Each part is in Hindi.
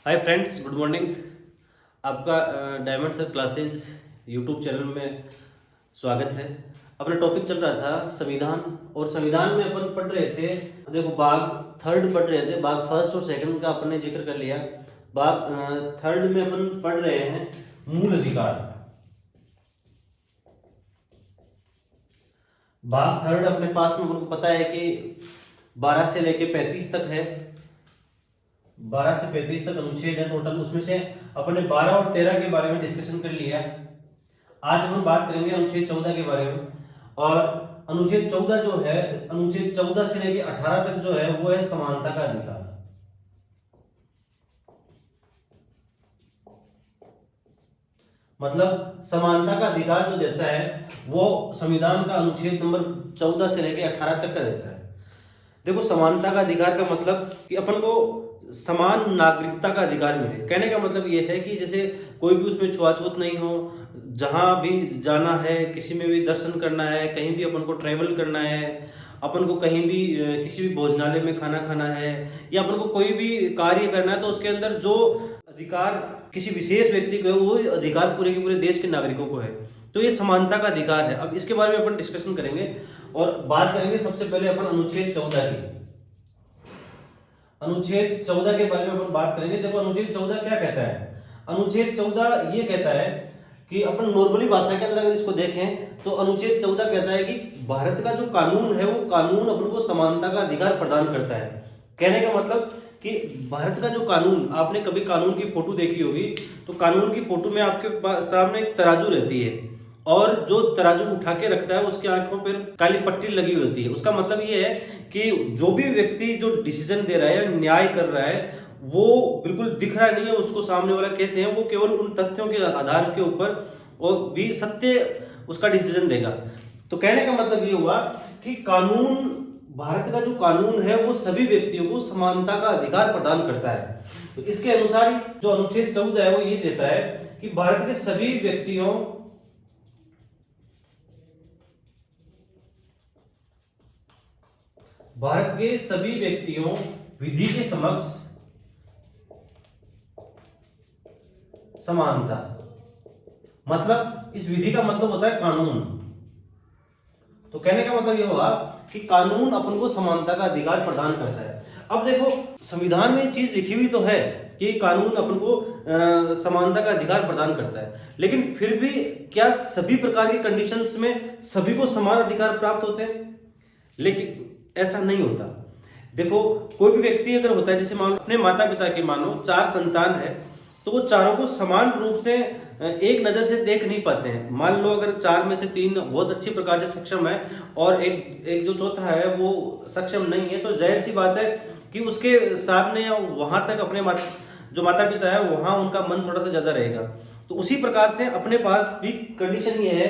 हाय फ्रेंड्स, गुड मॉर्निंग। आपका diamond sir classes YouTube channel में स्वागत है। अपना टॉपिक चल रहा था संविधान, और संविधान में अपन पढ़ रहे थे। देखो, भाग थर्ड पढ़ रहे थे। भाग फर्स्ट और सेकंड का अपन ने जिक्र कर लिया। भाग थर्ड में अपन पढ़ रहे हैं मूल अधिकार। भाग थर्ड अपने पास में अपन को पता है कि 12 से लेके 35 तक है। 12 से 35 तक अनुच्छेद है टोटल। उसमें से अपने 12 और 13 के बारे में डिस्कशन कर लिया। आज हम बात करेंगे अनुच्छेद 14 के बारे में। और अनुच्छेद 14 जो है, अनुच्छेद 14 से लेकर 18 तक जो है वो है समानता का अधिकार। मतलब समानता का अधिकार जो देता है वो संविधान का अनुच्छेद नंबर 14 से लेकर 18 तक का देता है। देखो, समानता का अधिकार का मतलब कि अपन को समान नागरिकता का अधिकार मिले। कहने का मतलब ये है कि जैसे कोई भी उसमें छुआछूत नहीं हो। जहां भी जाना है, किसी में भी दर्शन करना है, कहीं भी अपन को ट्रैवल करना है, अपन को कहीं भी किसी भी भोजनालय में खाना खाना है, या अपन को कोई भी कार्य करना है, तो उसके अंदर जो अधिकार किसी विशेष व्यक्ति को है वो अधिकार पूरे के पूरे देश के नागरिकों को है। तो ये समानता का अधिकार है। अब इसके बारे में अपन डिस्कशन करेंगे और बात करेंगे सबसे पहले अपन अनुच्छेद 14 की। अनुच्छेद 14 के बारे में अपन बात करेंगे। देखो, अनुच्छेद 14 क्या कहता है। अनुच्छेद 14 ये कहता है कि अपन नॉर्मली भाषा के अंदर अगर इसको देखें तो अनुच्छेद 14 कहता है कि भारत का जो कानून है वो कानून अपन को समानता का अधिकार प्रदान करता है। कहने का मतलब कि भारत का जो कानून, आपने कभी कानून की फोटो देखी होगी, तो कानून की फोटो में आपके सामने एक तराजू रहती है, और जो तराजू उठा के रखता है उसकी आंखों पर काली पट्टी लगी होती है। उसका मतलब ये है कि जो भी व्यक्ति जो डिसीजन दे रहा है, न्याय कर रहा है, वो बिल्कुल दिख रहा नहीं है उसको सामने वाला कैसे है। वो केवल उन तथ्यों के आधार के ऊपर और भी सत्य उसका डिसीजन देगा। तो कहने का मतलब ये हुआ कि कानून, भारत का जो कानून है वो सभी व्यक्तियों को समानता का अधिकार प्रदान करता है। तो इसके अनुसार जो अनुच्छेद 14 है वो ये देता है कि भारत के सभी व्यक्तियों विधि के समक्ष समानता। मतलब इस विधि का मतलब होता है कानून। तो कहने का मतलब यह हुआ कि कानून अपन को समानता का अधिकार प्रदान करता है। अब देखो, संविधान में ये चीज लिखी हुई तो है कि कानून अपन को समानता का अधिकार प्रदान करता है, लेकिन फिर भी क्या सभी प्रकार की कंडीशंस में सभी को समान अधिकार प्राप्त होते हैं? लेकिन ऐसा नहीं होता। देखो, कोई भी व्यक्ति अगर होता है, जैसे मान लो अपने माता पिता के मानो 4 संतान है, तो वो चारों को समान रूप से एक नजर से देख नहीं पाते हैं। मान लो अगर 4 में से 3 बहुत अच्छी प्रकार से सक्षम है और एक जो चौथा है वो सक्षम नहीं है, तो जाहिर सी बात है कि उसके सामने वहां तक अपने जो माता पिता है वहां उनका मन थोड़ा सा ज्यादा रहेगा। तो उसी प्रकार से अपने पास भी कंडीशन ये है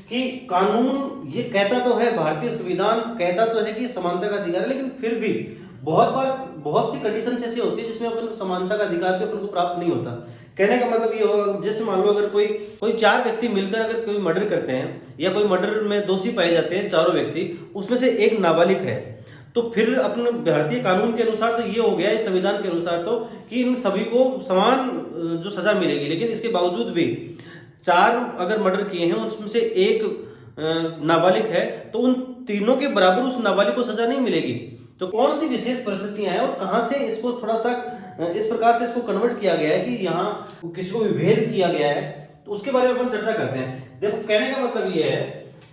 कि कानून ये कहता तो है, भारतीय संविधान कहता तो है कि समानता का अधिकार है, लेकिन फिर भी बहुत बार बहुत सी कंडीशन ऐसी होती है जिसमें अपन समानता का अधिकार भी अपन को प्राप्त नहीं होता। कहने का मतलब ये होगा, जैसे मान लो अगर कोई 4 व्यक्ति मिलकर अगर कोई मर्डर करते हैं, या कोई मर्डर में दोषी पाए जाते हैं चारों व्यक्ति, उसमें से एक नाबालिग है, तो फिर अपने भारतीय कानून के अनुसार तो ये हो गया, इस संविधान के अनुसार तो, कि इन सभी को समान जो सजा मिलेगी। लेकिन इसके बावजूद भी 4 अगर मर्डर किए हैं उसमें से एक नाबालिग है, तो उन तीनों के बराबर उस नाबालिग को सजा नहीं मिलेगी। तो कौन सी विशेष परिस्थितियां हैं और कहां से इसको थोड़ा सा इस प्रकार से इसको कन्वर्ट किया गया है कि यहाँ किसी को विभेद किया गया है, तो उसके बारे में अपन चर्चा करते हैं। देखो, कहने का मतलब ये है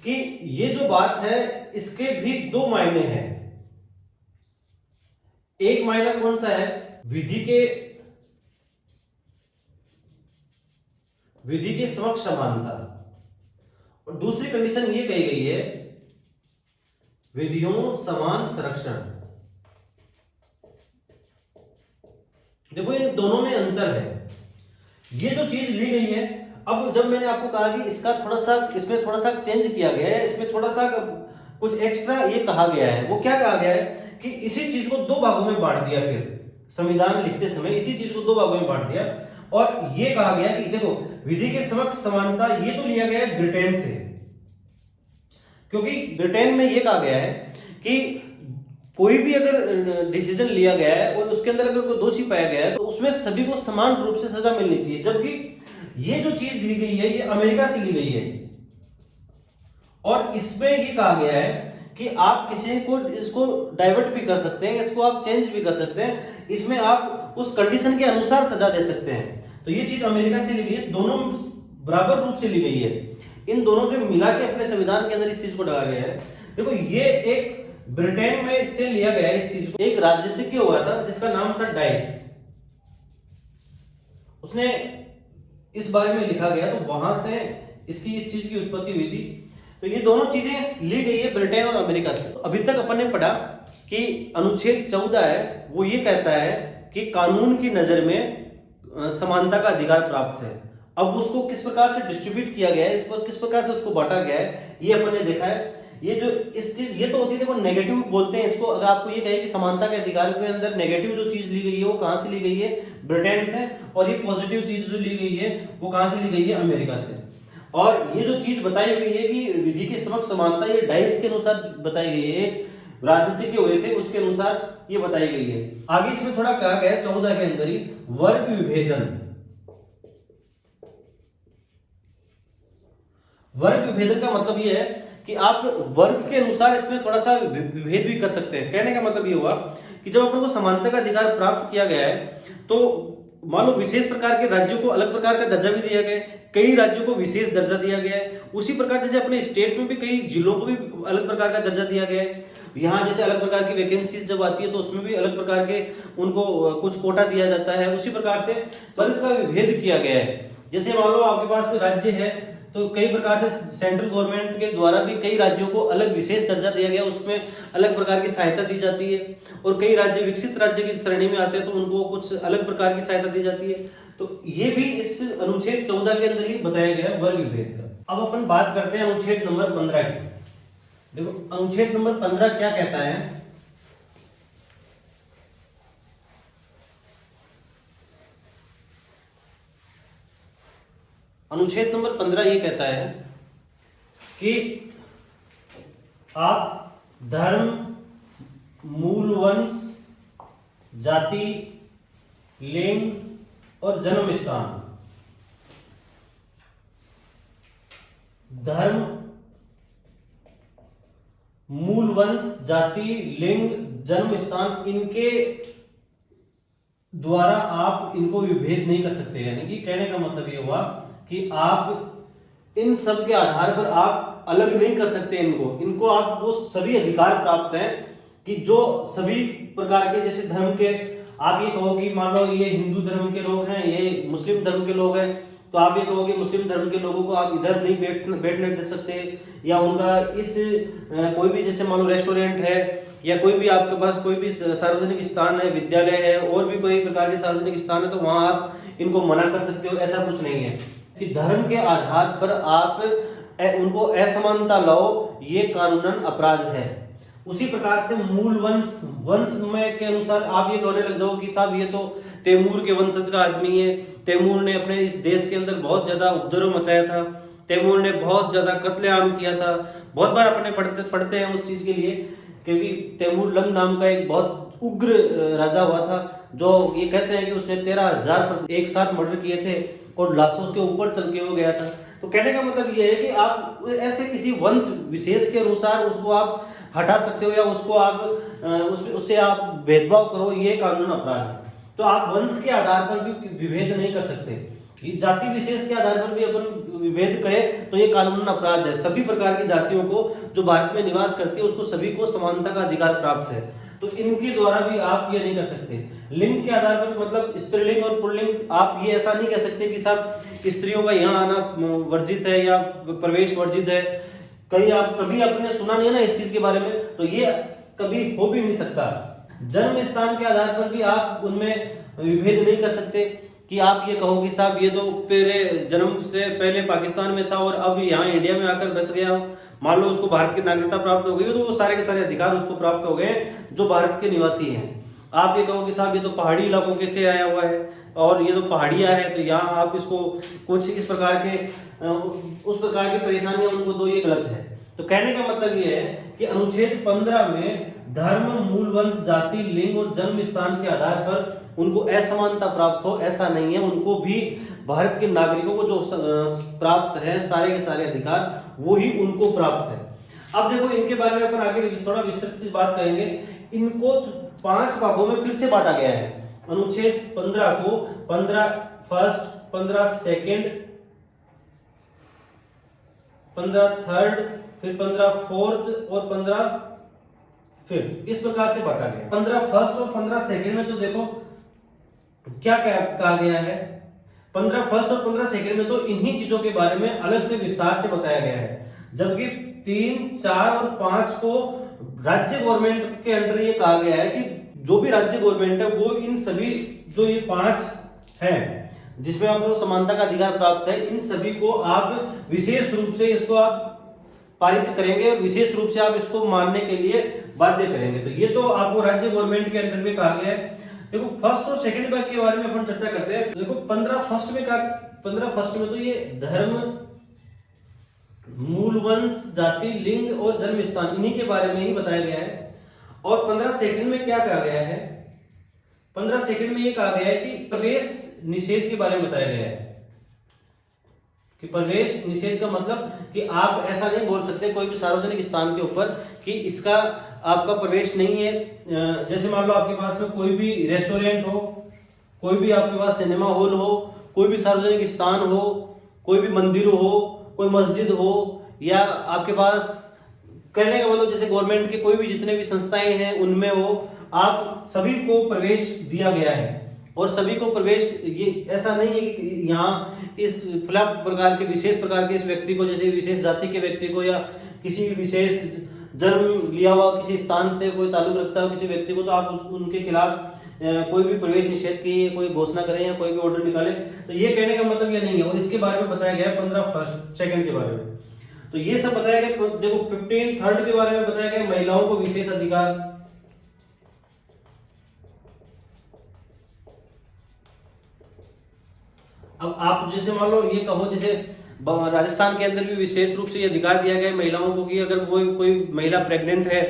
कि ये जो बात है इसके भी 2 मायने हैं। एक मायना कौन सा है, विधि के समक्ष समानता, और दूसरी कंडीशन ये कही गई है विधियों समान संरक्षण। देखो, इन दोनों में अंतर है। ये जो चीज ली गई है, अब जब मैंने आपको कहा कि इसका थोड़ा सा, इसमें थोड़ा सा चेंज किया गया है, इसमें थोड़ा सा कुछ एक्स्ट्रा ये कहा गया है, वो क्या कहा गया है कि इसी चीज को 2 भागों में बांट दिया। फिर संविधान लिखते समय इसी चीज को 2 भागों में बांट दिया, और ये कहा गया कि देखो, विधि के समक्ष समानता ये तो लिया गया है ब्रिटेन से, क्योंकि ब्रिटेन में ये कहा गया है कि कोई भी अगर डिसीजन लिया गया है और उसके अंदर अगर कोई दोषी पाया गया है तो उसमें सभी को समान रूप से सजा मिलनी चाहिए। जबकि ये जो चीज दी गई है ये अमेरिका से ली गई है और इसमें ये कहा गया है कि आप किसी को इसको डाइवर्ट भी कर सकते हैं, इसको आप चेंज भी कर सकते हैं, इसमें आप उस कंडीशन के अनुसार सजा दे सकते हैं। तो ये चीज अमेरिका से ली गई है, दोनों बराबर रूप से ली गई है। इन दोनों के मिला के अपने संविधान के अंदर इस चीज को डाला गया है। देखो ये एक ब्रिटेन में से लिया गया है इस चीज को। एक राजनीतिज्ञ हुआ था जिसका नाम था डाइस, उसने इस बारे में लिखा गया, तो वहां से इसकी इस चीज की उत्पत्ति हुई थी। तो ये दोनों चीजें ली गई है ब्रिटेन और अमेरिका से। तो अभी तक अपन ने पढ़ा कि अनुच्छेद 14 है वो ये कहता है कि कानून की नजर में समानता का अधिकार प्राप्त है। अब उसको किस प्रकार से डिस्ट्रीब्यूट किया गया है, इस पर किस प्रकार से उसको बांटा गया है, ये अपन ने देखा है। ये जो इस चीज ये तो होती है, देखो नेगेटिव बोलते हैं इसको। अगर आपको ये कहे कि समानता के अधिकार के अंदर नेगेटिव जो चीज ली गई है वो कहां से ली गई है, ब्रिटेन से, और ये पॉजिटिव चीज जो ली गई है वो कहां से ली गई है, अमेरिका से। और ये जो चीज बताई हुई है कि विधि के समक्ष समानता, ये डाइस के अनुसार बताई गई है, एक राजनीतिज्ञ हुए थे उसके अनुसार ये बताई गई है। आगे इसमें थोड़ा कहा गया है 14 के अंदर ही वर्ग विभेदन। वर्ग विभेदन का मतलब ये है कि आप वर्ग के अनुसार इसमें थोड़ा सा विभेद भी कर सकते हैं। कहने का मतलब ये हुआ कि जब अपन को समानता का अधिकार प्राप्त किया गया है तो मान लो विशेष प्रकार के राज्यों को अलग प्रकार का दर्जा भी दिया गया है, कई राज्यों को विशेष दर्जा दिया गया है। उसी प्रकार जैसे अपने स्टेट में भी कई जिलों को भी अलग प्रकार का दर्जा दिया गया है। यहाँ जैसे अलग प्रकार की वैकेंसीज जब आती है तो उसमें भी अलग प्रकार के उनको कुछ कोटा दिया जाता है। उसी प्रकार से वर्ग का विभेद किया गया है। जैसे मान लो आपके पास कोई राज्य है तो कई प्रकार से सेंट्रल गवर्नमेंट के द्वारा भी कई राज्यों को अलग विशेष दर्जा दिया गया, उसमें अलग प्रकार की सहायता दी जाती है। और कई राज्य विकसित राज्य की श्रेणी में आते हैं तो उनको कुछ अलग प्रकार की सहायता दी जाती है। तो ये भी इस अनुच्छेद 14 के अंदर ही बताया गया है वर्ग विभेद का। अब अपन बात करते हैं अनुच्छेद नंबर 15 की। देखो अनुच्छेद नंबर 15 क्या कहता है। अनुच्छेद नंबर 15 ये कहता है कि आप धर्म, मूल वंश, जाति, लिंग और जन्म स्थान, धर्म, मूल वंश, जाति, लिंग, जन्म स्थान, इनके द्वारा आप इनको विभेद नहीं कर सकते। यानी कि कहने का मतलब ये हुआ कि आप इन सब के आधार पर आप अलग नहीं कर सकते इनको आप वो सभी अधिकार प्राप्त हैं कि जो सभी प्रकार के, जैसे धर्म के आप ये कहो कि मान लो ये हिंदू धर्म के लोग हैं, ये मुस्लिम धर्म के लोग हैं, तो आप ये कहोगे मुस्लिम धर्म के लोगों को आप इधर नहीं बैठने दे सकते, या उनका इस कोई भी जैसे मान लो रेस्टोरेंट है या कोई भी आपके पास कोई भी सार्वजनिक स्थान है, विद्यालय है और भी कोई प्रकार के सार्वजनिक स्थान है, तो वहां आप इनको मना कर सकते हो। ऐसा कुछ नहीं है कि धर्म के आधार पर आप उनको असमानता लाओ, ये कानूनन अपराध है। उसी प्रकार से मूल वंश में के अनुसार आप ये कहने लग जाओ कि साहब ये तो तैमूर के वंशज का आदमी है, तैमूर ने अपने इस देश के अंदर बहुत ज्यादा उपद्रव मचाया था, तैमूर ने बहुत ज्यादा कत्लेआम किया था। बहुत बार अपने पढ़ते हैं उस चीज के लिए, क्योंकि तैमूर लंग नाम का एक बहुत उग्र राजा हुआ था, जो ये कहते हैं कि उसने 13,000 पर एक साथ मर्डर किए थे और लाशों के ऊपर चल के हो गया था। तो कहने का मतलब ये है कि आप ऐसे किसी वंश विशेष के अनुसार उसको आप हटा सकते हो या उसको आप उससे आप भेदभाव करो, ये कानून अपराध है। तो आप वंश के आधार पर भी विभेद नहीं कर सकते, जाति विशेष के आधार पर भी अपन विभेद करें तो ये कानूनन अपराध है। सभी प्रकार की जातियों को जो भारत में निवास करती है उसको सभी को समानता का अधिकार प्राप्त है, तो इनके द्वारा भी आप ये नहीं कर सकते। लिंग के आधार पर मतलब स्त्रीलिंग और पुल्लिंग, आप ये ऐसा नहीं कह सकते कि साहब स्त्रियों का यहाँ आना वर्जित है या प्रवेश वर्जित है। कभी आपने सुना नहीं है ना इस चीज के बारे में, तो ये कभी हो भी नहीं सकता। जन्म स्थान के आधार पर भी आप उनमें विभेद नहीं कर सकते कि आप ये कहो कि साहब ये तो पहले जन्म से पहले पाकिस्तान में था और अब यहाँ इंडिया में आकर बस गया हो, मान लो उसको भारत की नागरिकता प्राप्त हो गई हो, तो वो सारे के सारे अधिकार उसको प्राप्त हो गए जो भारत के निवासी हैं। आप ये कहो कि साहब ये तो पहाड़ी इलाकों के से आया हुआ है और ये तो पहाड़िया है, तो यहाँ आप इसको कुछ इस प्रकार के उस प्रकार की परेशानियां उनको दो, ये गलत है। तो कहने का मतलब ये है कि अनुच्छेद 15 में धर्म, मूल वंश, जाति, लिंग और जन्म स्थान के आधार पर उनको असमानता प्राप्त हो, ऐसा नहीं है। उनको भी भारत के नागरिकों को जो प्राप्त है सारे के सारे अधिकार, वो ही उनको प्राप्त है। अब देखो इनके बारे में अपन आगे थोड़ा विस्तृत से बात करेंगे। इनको 5 भागों में फिर से बांटा गया है। अनुच्छेद 15 को 15 फर्स्ट, 15 सेकंड, 15 थर्ड, फिर 15 फोर्थ और 15 फिफ्थ, इस प्रकार से बांटा गया। 15 फर्स्ट और 15 सेकंड में तो देखो क्या कहा गया है। 15 फर्स्ट और 15 सेकंड में तो इन्हीं चीजों के बारे में अलग से विस्तार से बताया गया है, जबकि 3, 4 और 5 को राज्य गवर्नमेंट के अंडर ये कहा गया है कि जो भी राज्य गवर्नमेंट है वो इन सभी जो ये 5 हैं जिसमें आपको समानता का अधिकार प्राप्त है, इन सभी को आप विशेष रूप से इसको आप पारित करेंगे और विशेष रूप से आप इसको मानने के लिए बाध्य करेंगे। तो ये तो आपको राज्य गवर्नमेंट के अंडर में कहा गया है। देखो फर्स्ट और सेकंड भाग के बारे में अपन चर्चा करते हैं। देखो 15 फर्स्ट में तो ये धर्म, मूल वंश, जाति, लिंग और जन्म स्थान, इन्हीं के बारे में ही बताया गया है। और 15 सेकंड में क्या कहा गया है? 15 सेकंड में ये कहा गया है कि प्रवेश निषेध के बारे में बताया गया है कि प्रवेश निषेध का मतलब कि आप ऐसा नहीं बोल सकते कोई भी सार्वजनिक स्थान के ऊपर कि इसका आपका प्रवेश नहीं है। जैसे मान लो आपके पास में कोई भी रेस्टोरेंट हो, कोई भी आपके पास सिनेमा हॉल हो, कोई भी सार्वजनिक स्थान हो, कोई भी मंदिर हो, कोई मस्जिद हो, या आपके पास कहने का मतलब जैसे गवर्नमेंट के कोई भी जितने भी संस्थाएं हैं उनमें हो, आप सभी को प्रवेश दिया गया है। और सभी को प्रवेश, ये ऐसा नहीं है कि यहाँ इस फिलहाल प्रकार के विशेष प्रकार के इस व्यक्ति को, जैसे विशेष जाति के व्यक्ति को या किसी विशेष जन्म लिया हुआ किसी स्थान से कोई ताल्लुक रखता है किसी व्यक्ति को, तो आप उनके खिलाफ कोई भी प्रवेश निषेध की कोई घोषणा करें या कोई भी ऑर्डर निकाले, तो ये कहने का मतलब ये नहीं है। और इसके बारे में बताया गया है 15 फर्स्ट सेकंड के बारे में। तो ये सब बताया गया। देखो 15 थर्ड के बारे में बताया गया महिलाओं को विशेष अधिकार। अब आप जैसे मान लो ये कहो, जैसे राजस्थान के अंदर भी विशेष रूप से ये अधिकार दिया गया है महिलाओं को कि अगर वो कोई महिला प्रेग्नेंट है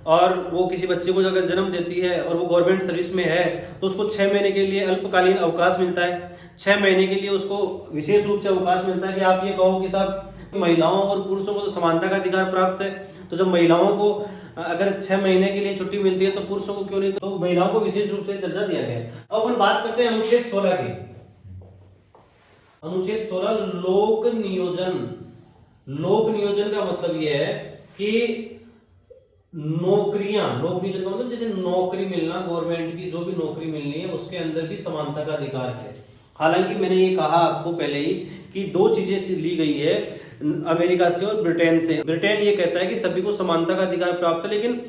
और वो किसी बच्चे को अगर जन्म देती है और वो गवर्नमेंट सर्विस में है तो उसको 6 महीने के लिए अल्पकालीन अवकाश मिलता है। 6 महीने के लिए उसको विशेष रूप से अवकाश मिलता है कि आप ये कहो कि साहब महिलाओं और पुरुषों को तो समानता का अधिकार प्राप्त है, तो जब महिलाओं को अगर 6 महीने के लिए छुट्टी मिलती है तो पुरुषों को क्यों नहीं? तो महिलाओं को विशेष रूप से दर्जा दिया गया है। अब अपन बात करते हैं अनुच्छेद 16 की। अनुच्छेद 16 लोक नियोजन। लोक नियोजन का मतलब यह है कि नौकरियां, लोक नियोजन का मतलब जैसे नौकरी मिलना, गवर्नमेंट की जो भी नौकरी मिलनी है उसके अंदर भी समानता का अधिकार है। हालांकि मैंने ये कहा आपको पहले ही कि 2 चीजें ली गई है अमेरिका से और ब्रिटेन से। ब्रिटेन ये कहता है कि सभी को समानता का अधिकार प्राप्त है, लेकिन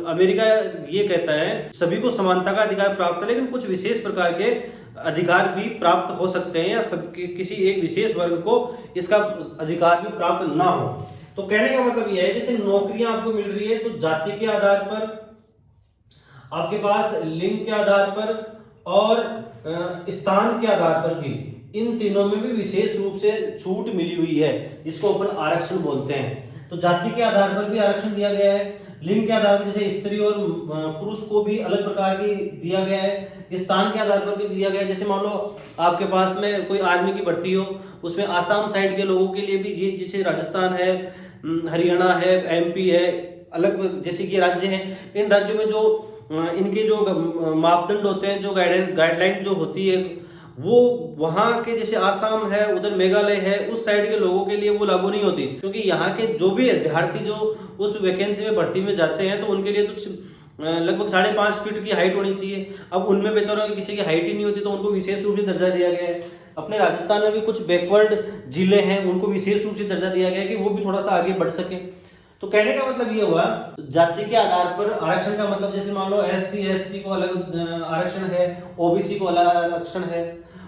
अमेरिका ये कहता है सभी को समानता का अधिकार प्राप्त है, लेकिन कुछ विशेष प्रकार के अधिकार भी प्राप्त हो सकते हैं या किसी एक विशेष वर्ग को इसका अधिकार भी प्राप्त ना हो। तो कहने का मतलब यह है जैसे नौकरियां आपको मिल रही है तो जाति के आधार पर, आपके पास लिंग के आधार पर और स्थान के आधार पर भी, इन तीनों में भी विशेष रूप से छूट मिली हुई है जिसको अपन आरक्षण बोलते हैं। तो जाति के आधार पर भी आरक्षण दिया गया है, लिंग के आधार पर जैसे स्त्री और पुरुष को भी अलग प्रकार की दिया गया है, स्थान के आधार पर भी दिया गया है। जैसे मान लो आपके पास में कोई आर्मी की भर्ती हो, उसमें आसाम साइड के लोगों के लिए भी ये जैसे राजस्थान है, हरियाणा है, एमपी है, अलग जैसे कि राज्य हैं, इन राज्यों में जो इनके जो मापदंड होते हैं, जो गाइडलाइन जो होती है, वो वहाँ के जैसे आसाम है, उधर मेघालय है, उस साइड के लोगों के लिए वो लागू नहीं होती, क्योंकि यहाँ के जो भी अभ्यर्थी जो उस वैकेंसी में भर्ती में जाते हैं तो उनके लिए तो लगभग 5.5 फीट की हाइट होनी चाहिए। अब उनमें बेचारों की किसी की हाइट ही नहीं होती तो उनको विशेष रूप से दर्जा दिया गया है। अपने राजस्थान में भी कुछ बैकवर्ड जिले हैं, उनको विशेष रूप से दर्जा दिया गया है कि वो भी थोड़ा सा आगे बढ़ सके। तो कहने का मतलब ये हुआ जाति के आधार पर आरक्षण का मतलब जैसे मान लो SC ST को अलग आरक्षण है, OBC को अलग आरक्षण है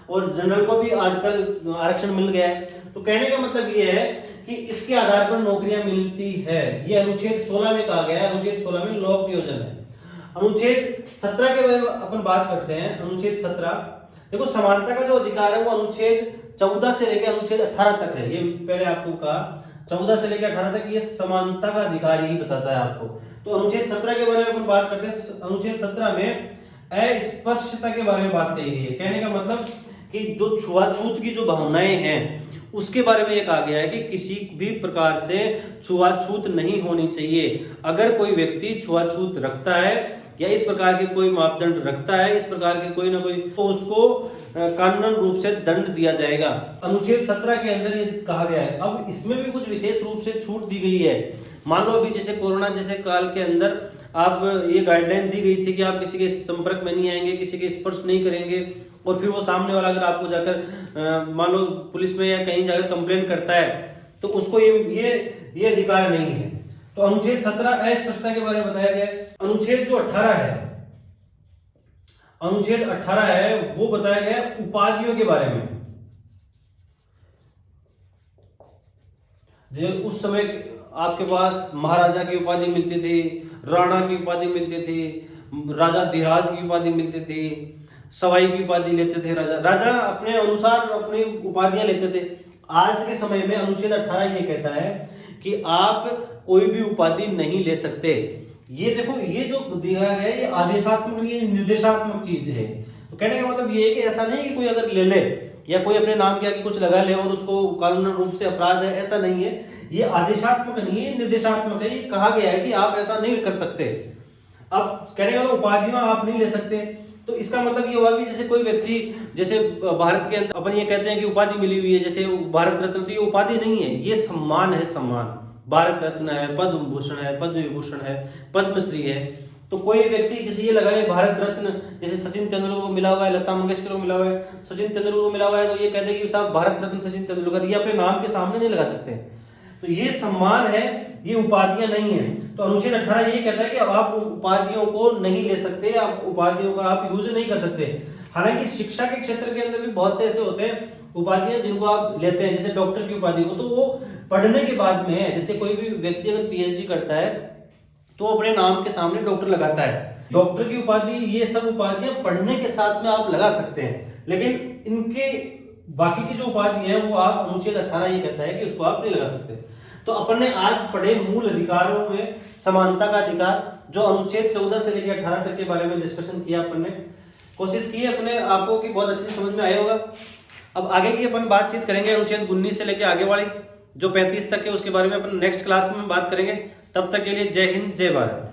और जनरल को भी आजकल आरक्षण मिल गया है। तो कहने का मतलब ये है कि इसके आधार पर नौकरियां मिलती है। ये अनुच्छेद 16 में कहा गया है। अनुच्छेद 16 में लोक नियोजन है। अनुच्छेद 17 के बारे में अपन बात करते हैं। अनुच्छेद 17 देखो समानता का जो अधिकार है वो अनुच्छेद 14 से लेकर अनुच्छेद 18 तक है। ये पहले आपको कहा 14 से लेकर 18 तक ये समानता का अधिकार ही बताता है आपको। तो अनुच्छेद 17 के बारे में अपन बात करते हैं। अनुच्छेद 17 में अस्पृश्यता के बारे में बात कही गई है। कहने का मतलब कि जो छुआछूत की जो भावनाएं हैं उसके बारे में ये कहा गया है कि किसी भी प्रकार से छुआछूत नहीं होनी चाहिए। अगर कोई व्यक्ति छुआछूत रखता है या इस प्रकार के कोई मापदंड रखता है, इस प्रकार के कोई ना कोई, तो उसको कानूनन रूप से दंड दिया जाएगा। अनुच्छेद 17 के अंदर ये कहा गया है। अब इसमें भी कुछ विशेष रूप से छूट दी गई है। मान लो अभी जैसे कोरोना जैसे काल के अंदर आप ये गाइडलाइन दी गई थी कि आप किसी के संपर्क में नहीं आएंगे, किसी के स्पर्श नहीं करेंगे, और फिर वो सामने वाला अगर आपको जाकर मान लो पुलिस में या कहीं जाकर कंप्लेंट करता है तो उसको ये अधिकार नहीं है। तो अनुच्छेद 17 अस्पृश्यता के बारे में बताया गया है। अनुच्छेद जो 18 है, अनुच्छेद 18 है वो बताया गया है उपाधियों के बारे में। जो उस समय आपके पास महाराजा की उपाधि मिलती थी, राणा की उपाधि मिलती थी, राजा धीराज की उपाधि मिलती थी, सवाई की उपाधि लेते थे। राजा अपने अनुसार अपनी उपाधियां लेते थे। आज के समय में अनुच्छेद 18 ये कहता है कि आप कोई भी उपाधि नहीं ले सकते। ये देखो, ये जो दिया गया है ये आदेशात्मक, ये निर्देशात्मक चीज है। तो कहने का मतलब ये है कि ऐसा नहीं है कि कोई अगर ले ले या कोई अपने नाम के आगे कुछ लगा ले और उसको कानूनी रूप से अपराध है, ऐसा नहीं है। ये आदेशात्मक नहीं है, निर्देशात्मक है। ये कहा गया है कि आप ऐसा नहीं कर सकते। अब कहने का मतलब उपाधियां आप नहीं ले सकते। तो इसका मतलब ये हुआ कि जैसे कोई व्यक्ति, जैसे भारत के अंदर अपन ये कहते हैं कि उपाधि मिली हुई है, जैसे भारत रत्न, तो ये उपाधि नहीं है, ये सम्मान है। सम्मान, भारत रत्न है, पद्म भूषण है, पद्म विभूषण है, पद्मश्री है। तो कोई व्यक्ति जैसे ये लगाए भारत रत्न, जैसे सचिन तेंदुलकर को मिला हुआ है, लता मंगेशकर को मिला हुआ है, सचिन तेंदुलकर को मिला हुआ है, तो ये कहते हैं कि साहब भारत रत्न सचिन तेंदुलकर, ये अपने नाम के सामने नहीं लगा सकते। तो ये सम्मान है, ये उपाधियां नहीं है। तो अनुच्छेद 18 ये कहता है कि आप उपाधियों को नहीं ले सकते, आप उपाधियों का आप यूज नहीं कर सकते। हालांकि शिक्षा के क्षेत्र के अंदर भी बहुत से ऐसे होते हैं उपाधियां जिनको आप लेते हैं, जैसे डॉक्टर की उपाधि को, तो वो पढ़ने के बाद में है। जैसे कोई भी व्यक्ति अगर पीएचडी करता है तो अपने नाम के सामने डॉक्टर लगाता है। डॉक्टर की उपाधि, ये सब उपाधियां पढ़ने के साथ में आप लगा सकते हैं, लेकिन इनके बाकी की जो उपाधि है वो आप, अनुच्छेद 18 ये कहता है कि उसको आप नहीं लगा सकते। तो अपन ने आज पढ़े मूल अधिकारों में समानता का अधिकार, जो अनुच्छेद 14 से लेकर 18 तक के बारे में डिस्कशन किया। अपन ने कोशिश की है अपने आपको कि बहुत अच्छी समझ में आया होगा। अब आगे की अपन बातचीत करेंगे अनुच्छेद 19 से लेकर आगे वाली जो 35 तक है, उसके बारे में अपन नेक्स्ट क्लास में बात करेंगे। तब तक के लिए जय हिंद, जय भारत।